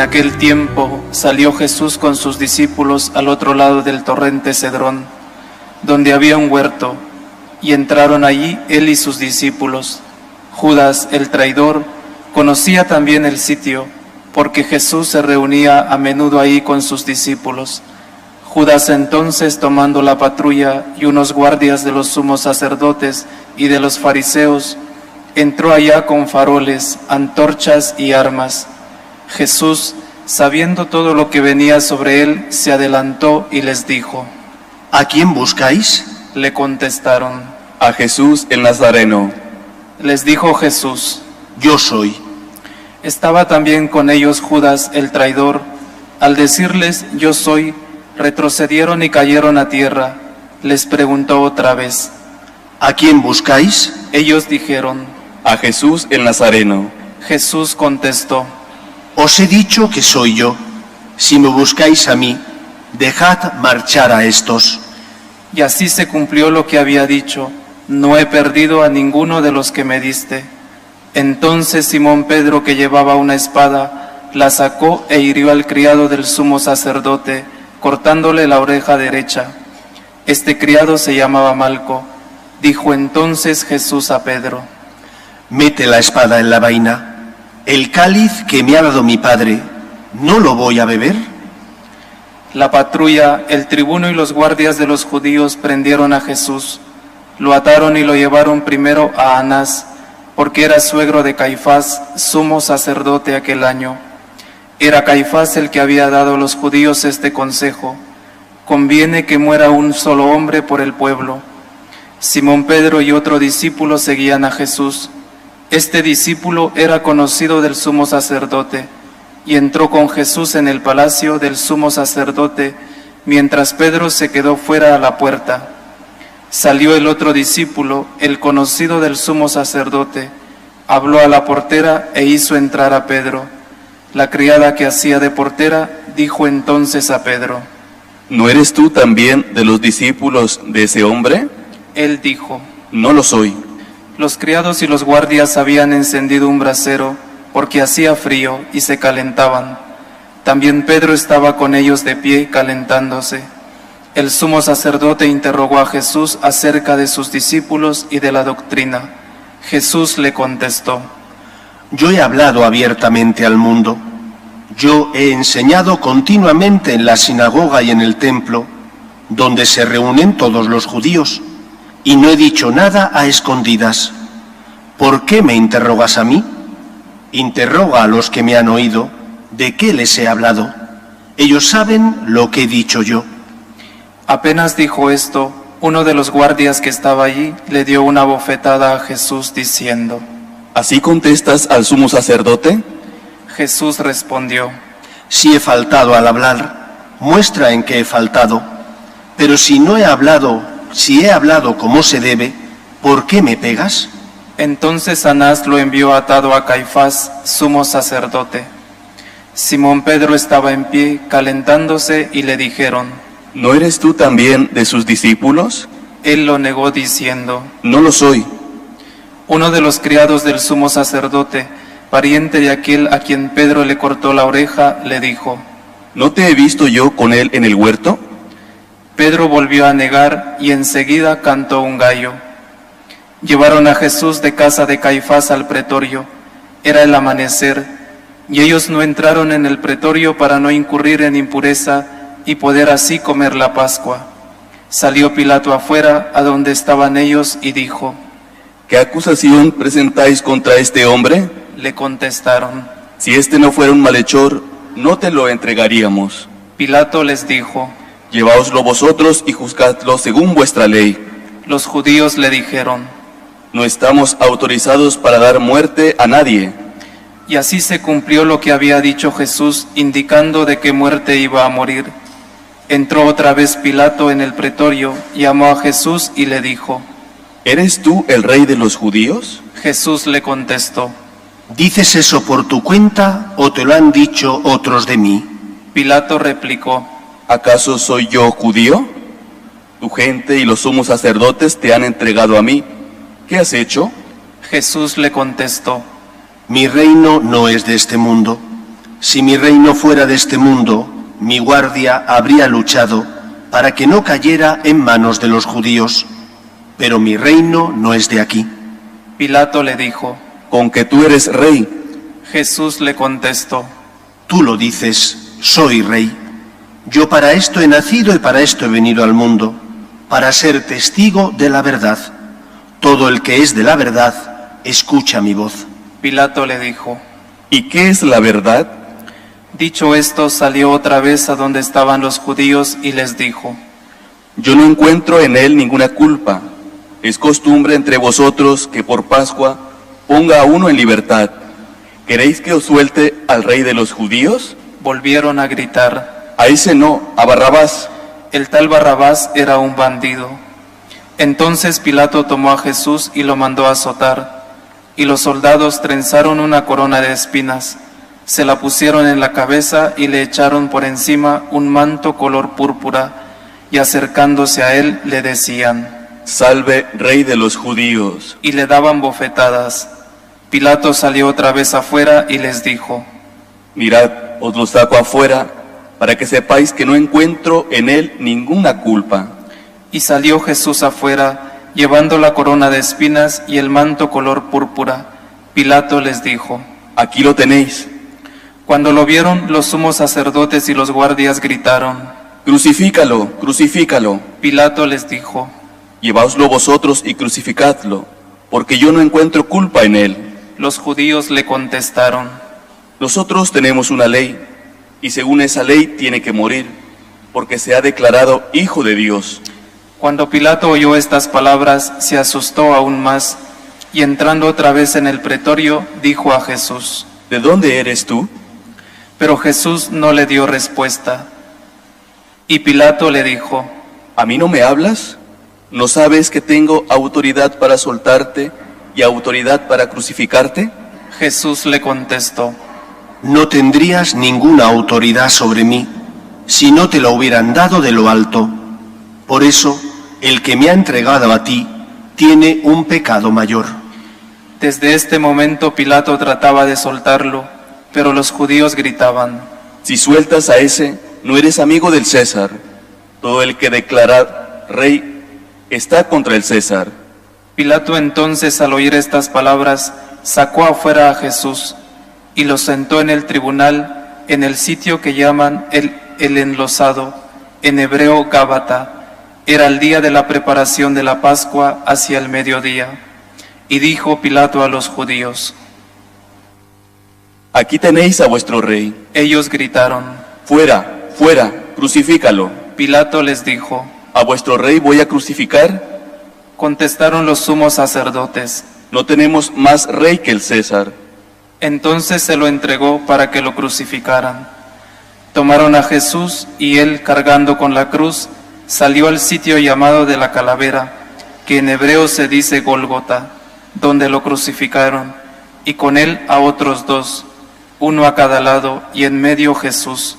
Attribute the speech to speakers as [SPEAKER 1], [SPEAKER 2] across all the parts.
[SPEAKER 1] aquel tiempo salió Jesús con sus discípulos al otro lado del torrente Cedrón, donde había un huerto, y entraron allí él y sus discípulos. Judas, el traidor, conocía también el sitio, porque Jesús se reunía a menudo ahí con sus discípulos. Judas entonces, tomando la patrulla y unos guardias de los sumos sacerdotes y de los fariseos, entró allá con faroles, antorchas y armas. Jesús, sabiendo todo lo que venía sobre él, se adelantó y les dijo:
[SPEAKER 2] ¿A quién buscáis?
[SPEAKER 1] Le contestaron:
[SPEAKER 3] A Jesús el Nazareno.
[SPEAKER 1] Les dijo Jesús:
[SPEAKER 2] Yo soy.
[SPEAKER 1] Estaba también con ellos Judas el traidor. Al decirles: Yo soy, retrocedieron y cayeron a tierra. Les preguntó otra vez:
[SPEAKER 2] ¿A quién buscáis?
[SPEAKER 1] Ellos dijeron:
[SPEAKER 3] A Jesús el Nazareno.
[SPEAKER 1] Jesús contestó:
[SPEAKER 2] Os he dicho que soy yo. Si me buscáis a mí, dejad marchar a estos.
[SPEAKER 1] Y así se cumplió lo que había dicho: no he perdido a ninguno de los que me diste. Entonces Simón Pedro, que llevaba una espada, la sacó e hirió al criado del sumo sacerdote, cortándole la oreja derecha. Este criado se llamaba Malco. Dijo entonces Jesús a Pedro:
[SPEAKER 2] Mete la espada en la vaina. El cáliz que me ha dado mi Padre, ¿no lo voy a beber?
[SPEAKER 1] La patrulla, el tribuno y los guardias de los judíos prendieron a Jesús. Lo ataron y lo llevaron primero a Anás, porque era suegro de Caifás, sumo sacerdote aquel año. Era Caifás el que había dado a los judíos este consejo: conviene que muera un solo hombre por el pueblo. Simón Pedro y otro discípulo seguían a Jesús. Este discípulo era conocido del sumo sacerdote, y entró con Jesús en el palacio del sumo sacerdote, mientras Pedro se quedó fuera a la puerta. Salió el otro discípulo, el conocido del sumo sacerdote, habló a la portera e hizo entrar a Pedro. La criada que hacía de portera dijo entonces a Pedro:
[SPEAKER 3] ¿No eres tú también de los discípulos de ese hombre?
[SPEAKER 1] Él dijo:
[SPEAKER 3] No lo soy.
[SPEAKER 1] Los criados y los guardias habían encendido un brasero, porque hacía frío y se calentaban. También Pedro estaba con ellos de pie, calentándose. El sumo sacerdote interrogó a Jesús acerca de sus discípulos y de la doctrina. Jesús le contestó:
[SPEAKER 2] Yo he hablado abiertamente al mundo. Yo he enseñado continuamente en la sinagoga y en el templo, donde se reúnen todos los judíos, y no he dicho nada a escondidas. ¿Por qué me interrogas a mí? Interroga a los que me han oído, ¿de qué les he hablado? Ellos saben lo que he dicho yo.
[SPEAKER 1] Apenas dijo esto, uno de los guardias que estaba allí le dio una bofetada a Jesús diciendo:
[SPEAKER 3] ¿Así contestas al sumo sacerdote?
[SPEAKER 1] Jesús respondió:
[SPEAKER 2] Si he faltado al hablar, muestra en qué he faltado. Pero si he hablado como se debe, ¿por qué me pegas?
[SPEAKER 1] Entonces Anás lo envió atado a Caifás, sumo sacerdote. Simón Pedro estaba en pie, calentándose, y le dijeron:
[SPEAKER 3] ¿No eres tú también de sus discípulos?
[SPEAKER 1] Él lo negó diciendo:
[SPEAKER 3] No lo soy.
[SPEAKER 1] Uno de los criados del sumo sacerdote, pariente de aquel a quien Pedro le cortó la oreja, le dijo:
[SPEAKER 3] ¿No te he visto yo con él en el huerto?
[SPEAKER 1] Pedro volvió a negar y enseguida cantó un gallo. Llevaron a Jesús de casa de Caifás al pretorio. Era el amanecer, y ellos no entraron en el pretorio para no incurrir en impureza y poder así comer la Pascua. Salió Pilato afuera, a donde estaban ellos, y dijo:
[SPEAKER 3] ¿Qué acusación presentáis contra este hombre?
[SPEAKER 1] Le contestaron:
[SPEAKER 3] Si este no fuera un malhechor, no te lo entregaríamos.
[SPEAKER 1] Pilato les dijo:
[SPEAKER 3] Lleváoslo vosotros y juzgadlo según vuestra ley.
[SPEAKER 1] Los judíos le dijeron:
[SPEAKER 3] No estamos autorizados para dar muerte a nadie.
[SPEAKER 1] Y así se cumplió lo que había dicho Jesús, indicando de qué muerte iba a morir. Entró otra vez Pilato en el pretorio, llamó a Jesús y le dijo:
[SPEAKER 3] ¿Eres tú el rey de los judíos?
[SPEAKER 1] Jesús le contestó:
[SPEAKER 2] ¿Dices eso por tu cuenta o te lo han dicho otros de mí?
[SPEAKER 1] Pilato replicó:
[SPEAKER 3] ¿Acaso soy yo judío? Tu gente y los sumos sacerdotes te han entregado a mí. ¿Qué has hecho?
[SPEAKER 1] Jesús le contestó:
[SPEAKER 2] Mi reino no es de este mundo. Si mi reino fuera de este mundo, mi guardia habría luchado para que no cayera en manos de los judíos, pero mi reino no es de aquí.
[SPEAKER 1] Pilato le dijo.
[SPEAKER 3] ¿Con que tú eres rey?
[SPEAKER 1] Jesús le contestó.
[SPEAKER 2] Tú lo dices, soy rey. Yo para esto he nacido y para esto he venido al mundo, para ser testigo de la verdad. Todo el que es de la verdad, escucha mi voz.
[SPEAKER 1] Pilato le dijo.
[SPEAKER 3] ¿Y qué es la verdad?
[SPEAKER 1] Dicho esto, salió otra vez a donde estaban los judíos y les dijo.
[SPEAKER 3] Yo no encuentro en él ninguna culpa. Es costumbre entre vosotros que por Pascua ponga a uno en libertad. ¿Queréis que os suelte al rey de los judíos?
[SPEAKER 1] Volvieron a gritar.
[SPEAKER 3] A ese no, a Barrabás.
[SPEAKER 1] El tal Barrabás era un bandido. Entonces Pilato tomó a Jesús y lo mandó a azotar, y los soldados trenzaron una corona de espinas, se la pusieron en la cabeza y le echaron por encima un manto color púrpura, y acercándose a él le decían:
[SPEAKER 3] Salve, rey de los judíos.
[SPEAKER 1] Y le daban bofetadas. Pilato salió otra vez afuera y les dijo:
[SPEAKER 3] Mirad, os lo saco afuera, para que sepáis que no encuentro en él ninguna culpa.
[SPEAKER 1] Y salió Jesús afuera, llevando la corona de espinas y el manto color púrpura. Pilato les dijo:
[SPEAKER 3] Aquí lo tenéis.
[SPEAKER 1] Cuando lo vieron, los sumos sacerdotes y los guardias gritaron:
[SPEAKER 3] Crucifícalo, crucifícalo.
[SPEAKER 1] Pilato les dijo:
[SPEAKER 3] Llevaoslo vosotros y crucificadlo, porque yo no encuentro culpa en él.
[SPEAKER 1] Los judíos le contestaron:
[SPEAKER 3] Nosotros tenemos una ley, y según esa ley tiene que morir, porque se ha declarado Hijo de Dios.
[SPEAKER 1] Cuando Pilato oyó estas palabras, se asustó aún más, y entrando otra vez en el pretorio, dijo a Jesús:
[SPEAKER 3] ¿De dónde eres tú?
[SPEAKER 1] Pero Jesús no le dio respuesta. Y Pilato le dijo:
[SPEAKER 3] ¿A mí no me hablas? ¿No sabes que tengo autoridad para soltarte y autoridad para crucificarte?
[SPEAKER 1] Jesús le contestó:
[SPEAKER 2] No tendrías ninguna autoridad sobre mí si no te la hubieran dado de lo alto. Por eso, el que me ha entregado a ti tiene un pecado mayor.
[SPEAKER 1] Desde este momento Pilato trataba de soltarlo, pero los judíos gritaban:
[SPEAKER 3] Si sueltas a ese, no eres amigo del César. Todo el que declara rey está contra el César.
[SPEAKER 1] Pilato entonces, al oír estas palabras, sacó afuera a Jesús y lo sentó en el tribunal, en el sitio que llaman el enlosado, en hebreo Gábata. Era el día de la preparación de la Pascua, hacia el mediodía. Y dijo Pilato a los judíos:
[SPEAKER 3] Aquí tenéis a vuestro rey.
[SPEAKER 1] Ellos gritaron:
[SPEAKER 3] Fuera, fuera, crucifícalo.
[SPEAKER 1] Pilato les dijo:
[SPEAKER 3] ¿A vuestro rey voy a crucificar?
[SPEAKER 1] Contestaron los sumos sacerdotes:
[SPEAKER 3] No tenemos más rey que el César.
[SPEAKER 1] Entonces se lo entregó para que lo crucificaran. Tomaron a Jesús y él, cargando con la cruz, salió al sitio llamado de la Calavera, que en hebreo se dice Gólgota, donde lo crucificaron, y con él a otros dos, uno a cada lado, y en medio Jesús.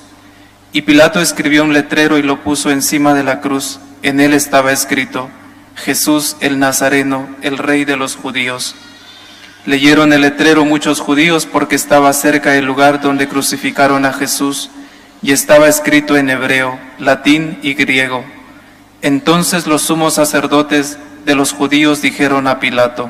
[SPEAKER 1] Y Pilato escribió un letrero y lo puso encima de la cruz. En él estaba escrito: Jesús el Nazareno, el Rey de los judíos. Leyeron el letrero muchos judíos porque estaba cerca el lugar donde crucificaron a Jesús, y estaba escrito en hebreo, latín y griego. Entonces los sumos sacerdotes de los judíos dijeron a Pilato: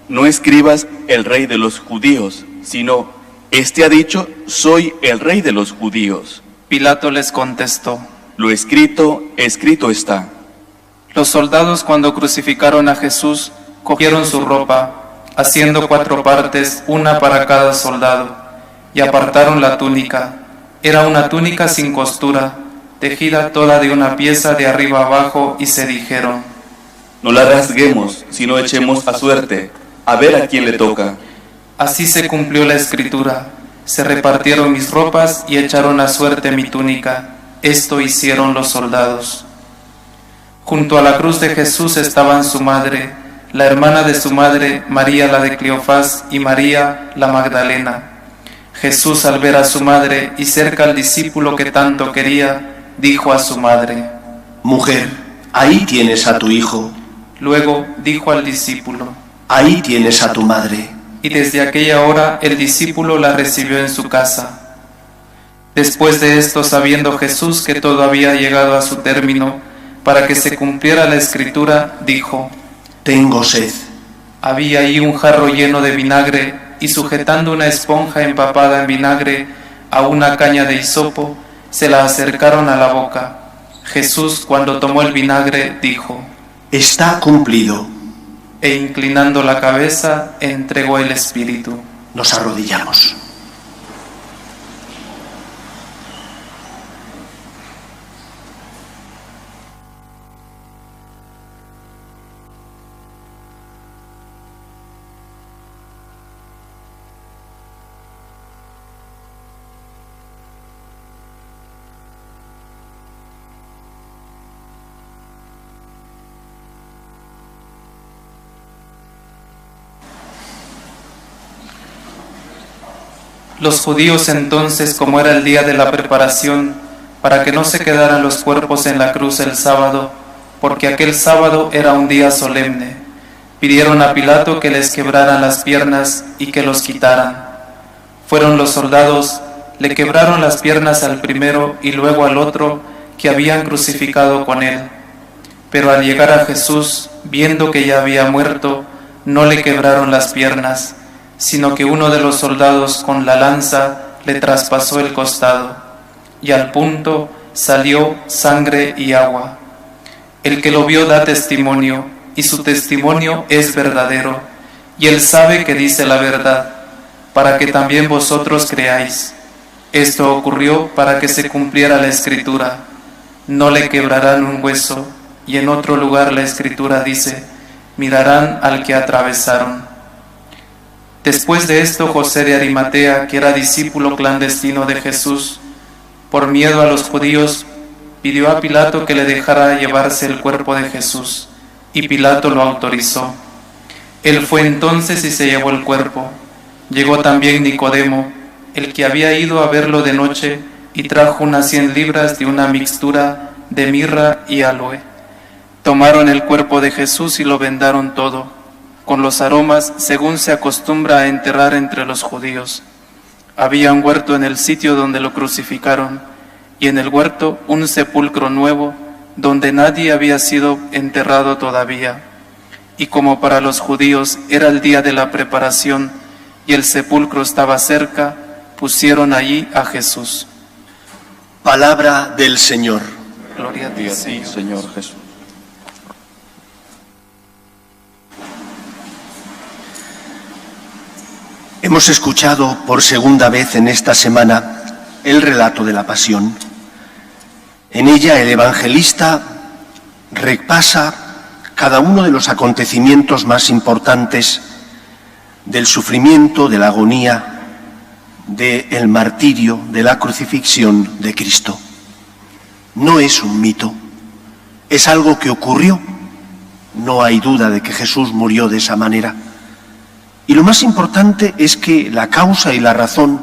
[SPEAKER 3] No escribas el rey de los judíos, sino, este ha dicho, soy el rey de los judíos.
[SPEAKER 1] Pilato les contestó:
[SPEAKER 3] Lo escrito, escrito está.
[SPEAKER 1] Los soldados, cuando crucificaron a Jesús, cogieron su ropa, haciendo 4 partes, una para cada soldado, y apartaron la túnica. Era una túnica sin costura, tejida toda de una pieza de arriba abajo, y se dijeron:
[SPEAKER 3] No la rasguemos, sino echemos a suerte, a ver a quién le toca.
[SPEAKER 1] Así se cumplió la escritura: se repartieron mis ropas y echaron a suerte mi túnica. Esto hicieron los soldados. Junto a la cruz de Jesús estaban su madre, la hermana de su madre, María la de Cleofás, y María la Magdalena. Jesús, al ver a su madre y cerca al discípulo que tanto quería, dijo a su madre:
[SPEAKER 2] Mujer, ahí tienes a tu hijo.
[SPEAKER 1] Luego dijo al discípulo:
[SPEAKER 2] Ahí tienes a tu madre.
[SPEAKER 1] Y desde aquella hora el discípulo la recibió en su casa. Después de esto, sabiendo Jesús que todo había llegado a su término, para que se cumpliera la escritura, dijo:
[SPEAKER 2] Tengo sed.
[SPEAKER 1] Había ahí un jarro lleno de vinagre, y sujetando una esponja empapada en vinagre a una caña de hisopo, se la acercaron a la boca. Jesús, cuando tomó el vinagre, dijo:
[SPEAKER 2] Está cumplido.
[SPEAKER 1] E inclinando la cabeza, entregó el espíritu.
[SPEAKER 2] Nos arrodillamos.
[SPEAKER 1] Los judíos entonces, como era el día de la preparación, para que no se quedaran los cuerpos en la cruz el sábado, porque aquel sábado era un día solemne, pidieron a Pilato que les quebraran las piernas y que los quitaran. Fueron los soldados, le quebraron las piernas al primero y luego al otro que habían crucificado con él. Pero al llegar a Jesús, viendo que ya había muerto, no le quebraron las piernas, sino que uno de los soldados con la lanza le traspasó el costado, y al punto salió sangre y agua. El que lo vio da testimonio, y su testimonio es verdadero, y él sabe que dice la verdad, para que también vosotros creáis. Esto ocurrió para que se cumpliera la Escritura: no le quebrarán un hueso. Y en otro lugar la Escritura dice: mirarán al que atravesaron. Después de esto, José de Arimatea, que era discípulo clandestino de Jesús, por miedo a los judíos, pidió a Pilato que le dejara llevarse el cuerpo de Jesús, y Pilato lo autorizó. Él fue entonces y se llevó el cuerpo. Llegó también Nicodemo, el que había ido a verlo de noche, y trajo unas 100 libras de una mixtura de mirra y aloe. Tomaron el cuerpo de Jesús y lo vendaron todo, con los aromas, según se acostumbra a enterrar entre los judíos. Había un huerto en el sitio donde lo crucificaron, y en el huerto un sepulcro nuevo, donde nadie había sido enterrado todavía. Y como para los judíos era el día de la preparación, y el sepulcro estaba cerca, pusieron allí a Jesús.
[SPEAKER 2] Palabra del Señor.
[SPEAKER 1] Gloria a ti,
[SPEAKER 3] Señor Jesús.
[SPEAKER 2] Hemos escuchado por segunda vez en esta semana el relato de la Pasión. En ella el evangelista repasa cada uno de los acontecimientos más importantes del sufrimiento, de la agonía, del martirio, de la crucifixión de Cristo. No es un mito, es algo que ocurrió. No hay duda de que Jesús murió de esa manera. Y lo más importante es que la causa y la razón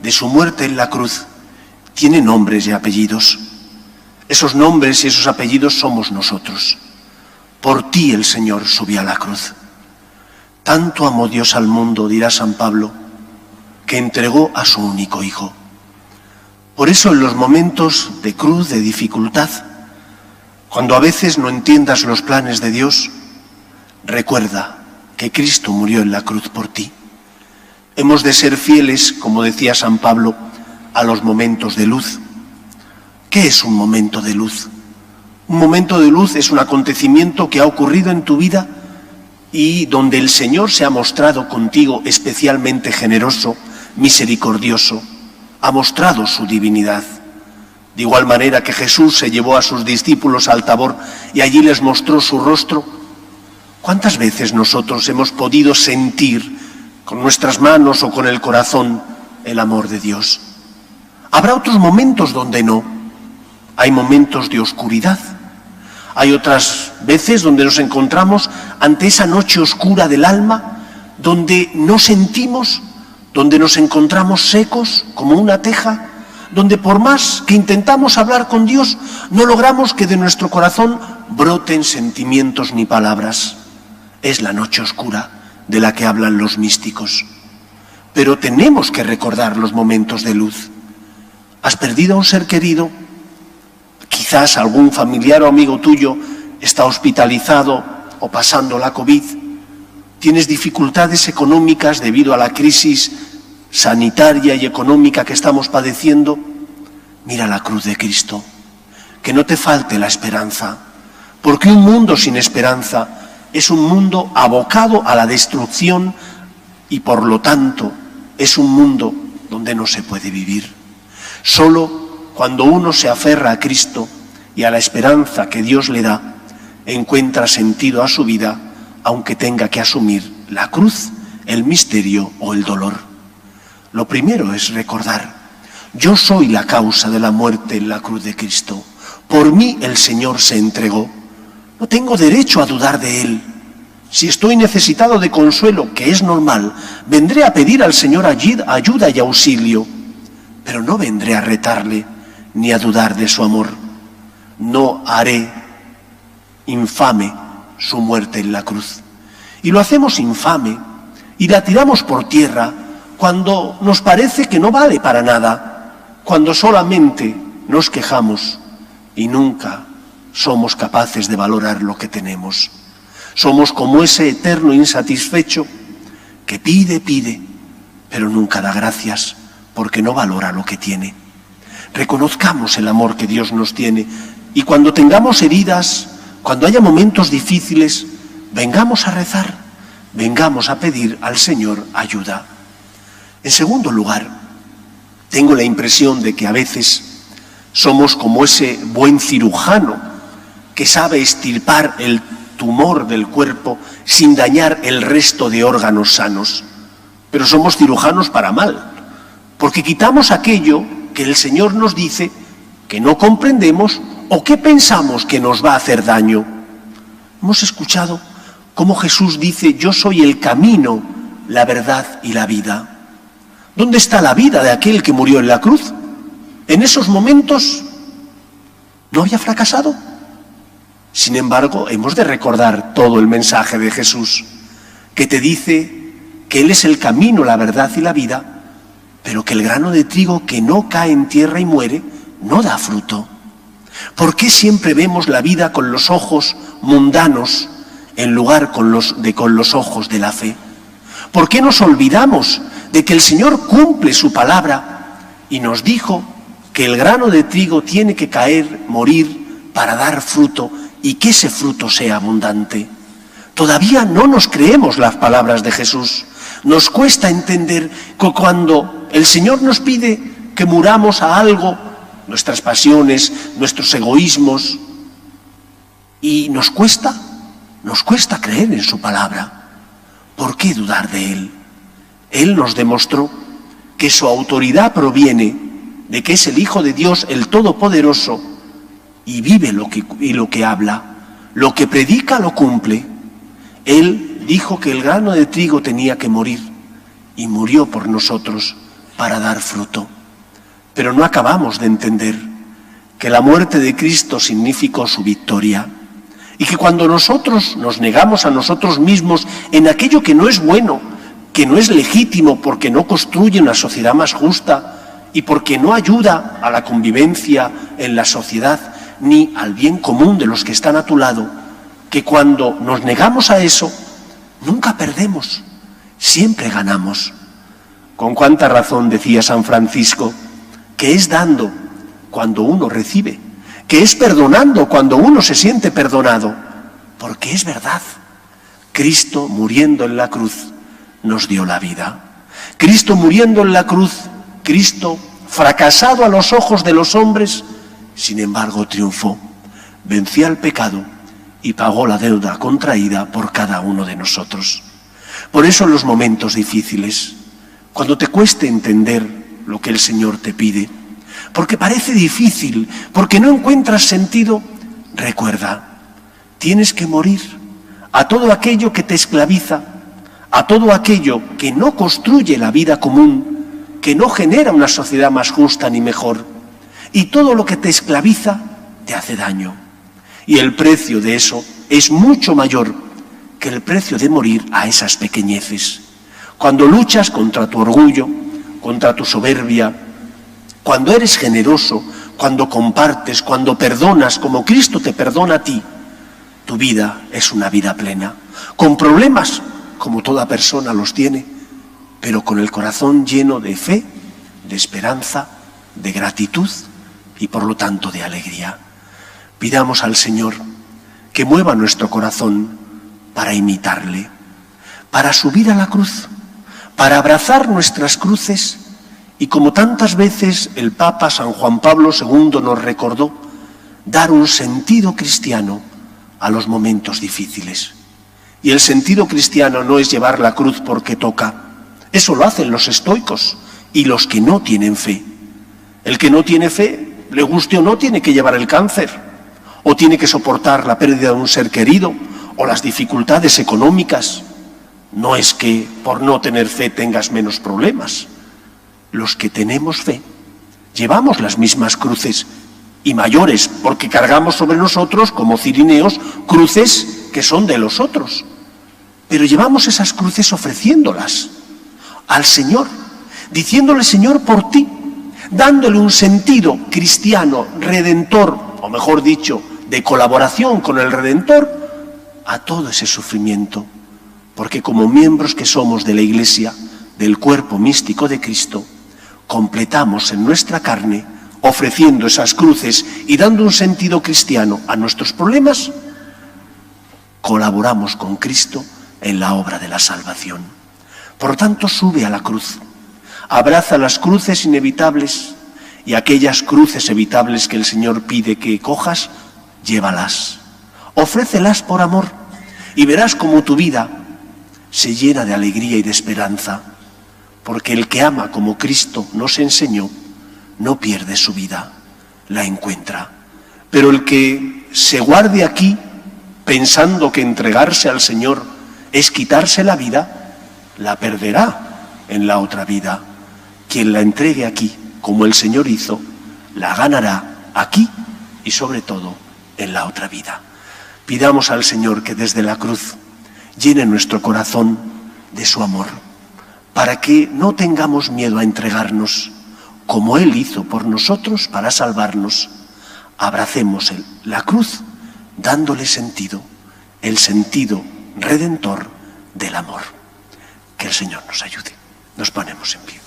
[SPEAKER 2] de su muerte en la cruz tiene nombres y apellidos. Esos nombres y esos apellidos somos nosotros. Por ti el Señor subió a la cruz. Tanto amó Dios al mundo, dirá San Pablo, que entregó a su único Hijo. Por eso en los momentos de cruz, de dificultad, cuando a veces no entiendas los planes de Dios, recuerda que Cristo murió en la cruz por ti. Hemos de ser fieles, como decía San Pablo, a los momentos de luz. ¿Qué es un momento de luz? Un momento de luz es un acontecimiento que ha ocurrido en tu vida y donde el Señor se ha mostrado contigo especialmente generoso, misericordioso, ha mostrado su divinidad. De igual manera que Jesús se llevó a sus discípulos al Tabor y allí les mostró su rostro, ¿cuántas veces nosotros hemos podido sentir con nuestras manos o con el corazón el amor de Dios? Habrá otros momentos donde no. Hay momentos de oscuridad. Hay otras veces donde nos encontramos ante esa noche oscura del alma, donde no sentimos, donde nos encontramos secos como una teja, donde por más que intentamos hablar con Dios, no logramos que de nuestro corazón broten sentimientos ni palabras. Es la noche oscura de la que hablan los místicos. Pero tenemos que recordar los momentos de luz. ¿Has perdido a un ser querido? Quizás algún familiar o amigo tuyo está hospitalizado o pasando la COVID. ¿Tienes dificultades económicas debido a la crisis sanitaria y económica que estamos padeciendo? Mira la cruz de Cristo. Que no te falte la esperanza, porque un mundo sin esperanza es un mundo abocado a la destrucción y por lo tanto es un mundo donde no se puede vivir. Solo cuando uno se aferra a Cristo y a la esperanza que Dios le da, encuentra sentido a su vida, aunque tenga que asumir la cruz, el misterio o el dolor. Lo primero es recordar: yo soy la causa de la muerte en la cruz de Cristo. Por mí el Señor se entregó. No tengo derecho a dudar de Él. Si estoy necesitado de consuelo, que es normal, vendré a pedir al Señor ayuda y auxilio, pero no vendré a retarle ni a dudar de su amor. No haré infame su muerte en la cruz. Y lo hacemos infame y la tiramos por tierra cuando nos parece que no vale para nada, cuando solamente nos quejamos y nunca somos capaces de valorar lo que tenemos. Somos como ese eterno insatisfecho que pide, pero nunca da gracias porque no valora lo que tiene. Reconozcamos el amor que Dios nos tiene y cuando tengamos heridas, cuando haya momentos difíciles, vengamos a rezar, vengamos a pedir al Señor ayuda. En segundo lugar, tengo la impresión de que a veces somos como ese buen cirujano que sabe extirpar el tumor del cuerpo sin dañar el resto de órganos sanos. Pero somos cirujanos para mal, porque quitamos aquello que el Señor nos dice que no comprendemos o que pensamos que nos va a hacer daño. Hemos escuchado cómo Jesús dice: yo soy el camino, la verdad y la vida. ¿Dónde está la vida de aquel que murió en la cruz? En esos momentos no había fracasado. Sin embargo, hemos de recordar todo el mensaje de Jesús, que te dice que Él es el camino, la verdad y la vida, pero que el grano de trigo que no cae en tierra y muere, no da fruto. ¿Por qué siempre vemos la vida con los ojos mundanos en lugar con los ojos de la fe? ¿Por qué nos olvidamos de que el Señor cumple su palabra y nos dijo que el grano de trigo tiene que caer, morir, para dar fruto y que ese fruto sea abundante? Todavía no nos creemos las palabras de Jesús. Nos cuesta entender que cuando el Señor nos pide que muramos a algo, nuestras pasiones, nuestros egoísmos, y nos cuesta creer en su palabra. ¿Por qué dudar de Él? Él nos demostró que su autoridad proviene de que es el Hijo de Dios, el Todopoderoso, y vive lo que habla, lo que predica lo cumple. Él dijo que el grano de trigo tenía que morir y murió por nosotros para dar fruto. Pero no acabamos de entender que la muerte de Cristo significó su victoria y que cuando nosotros nos negamos a nosotros mismos en aquello que no es bueno, que no es legítimo porque no construye una sociedad más justa y porque no ayuda a la convivencia en la sociedad ni al bien común de los que están a tu lado, que cuando nos negamos a eso, nunca perdemos, siempre ganamos. Con cuánta razón decía San Francisco que es dando cuando uno recibe, que es perdonando cuando uno se siente perdonado, porque es verdad. Cristo muriendo en la cruz nos dio la vida. Cristo muriendo en la cruz, Cristo fracasado a los ojos de los hombres, sin embargo triunfó, venció al pecado y pagó la deuda contraída por cada uno de nosotros. Por eso en los momentos difíciles, cuando te cueste entender lo que el Señor te pide, porque parece difícil, porque no encuentras sentido, recuerda, tienes que morir a todo aquello que te esclaviza, a todo aquello que no construye la vida común, que no genera una sociedad más justa ni mejor, y todo lo que te esclaviza te hace daño. Y el precio de eso es mucho mayor que el precio de morir a esas pequeñeces. Cuando luchas contra tu orgullo, contra tu soberbia, Cuando eres generoso, cuando compartes, cuando perdonas como Cristo te perdona a ti, tu vida es una vida plena, con problemas, como toda persona los tiene, pero con el corazón lleno de fe, de esperanza, de gratitud y por lo tanto de alegría. Pidamos al Señor que mueva nuestro corazón para imitarle, para subir a la cruz, para abrazar nuestras cruces y, como tantas veces el Papa San Juan Pablo II nos recordó, dar un sentido cristiano a los momentos difíciles. Y el sentido cristiano no es llevar la cruz porque toca. Eso lo hacen los estoicos y los que no tienen fe. El que no tiene fe, le guste o no, tiene que llevar el cáncer, o tiene que soportar la pérdida de un ser querido, o las dificultades económicas. No es que por no tener fe tengas menos problemas. Los que tenemos fe llevamos las mismas cruces y mayores, porque cargamos sobre nosotros, como cirineos, cruces que son de los otros. Pero llevamos esas cruces ofreciéndolas al Señor, diciéndole: Señor, por ti, dándole un sentido cristiano, redentor, o mejor dicho, de colaboración con el Redentor, a todo ese sufrimiento. Porque como miembros que somos de la Iglesia, del cuerpo místico de Cristo, completamos en nuestra carne, ofreciendo esas cruces y dando un sentido cristiano a nuestros problemas, colaboramos con Cristo en la obra de la salvación. Por lo tanto, sube a la cruz, abraza las cruces inevitables y aquellas cruces evitables que el Señor pide que cojas, llévalas, ofrécelas por amor y verás cómo tu vida se llena de alegría y de esperanza, porque el que ama como Cristo nos enseñó, no pierde su vida, la encuentra. Pero el que se guarde aquí pensando que entregarse al Señor es quitarse la vida, la perderá en la otra vida. Quien la entregue aquí, como el Señor hizo, la ganará aquí y sobre todo en la otra vida. Pidamos al Señor que desde la cruz llene nuestro corazón de su amor, para que no tengamos miedo a entregarnos, como Él hizo por nosotros para salvarnos. Abracemos la cruz dándole sentido, el sentido redentor del amor. Que el Señor nos ayude. Nos ponemos en pie.